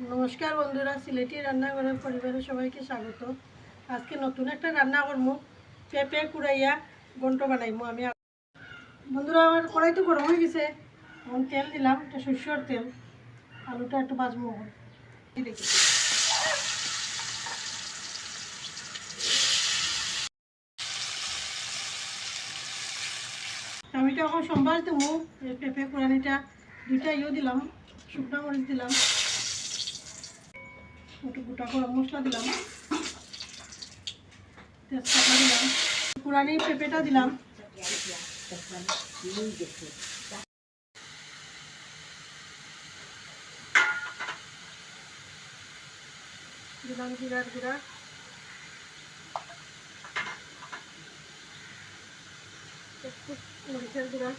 নমস্কার বন্ধুরা, সিলেটি রান্নাঘরের পরিবারের সবাইকে স্বাগত। আজকে নতুন একটা রান্না করবো, পেঁপে কুড়াইয়া ঘন্ট বানাইবো আমি। বন্ধুরা, আমার কড়াই তো গরম হয়ে গেছে। এখন তেল দিলাম, এটা সরষের তেল। আলুটা একটু ভাজবো। দেখি টমেটো এখন সম্বাস দেবো। পেঁপে কুড়ানিটা দুইটা দিলাম, শুকনো মরিচ দিলাম, একটু গোটা গরম মশলা দিলাম, তেজপাতা দিলাম, কুড়ানি পেঁপেটা দিলাম, দিলাম জিরার গুঁড়া, একটু মরিচের গুঁড়া,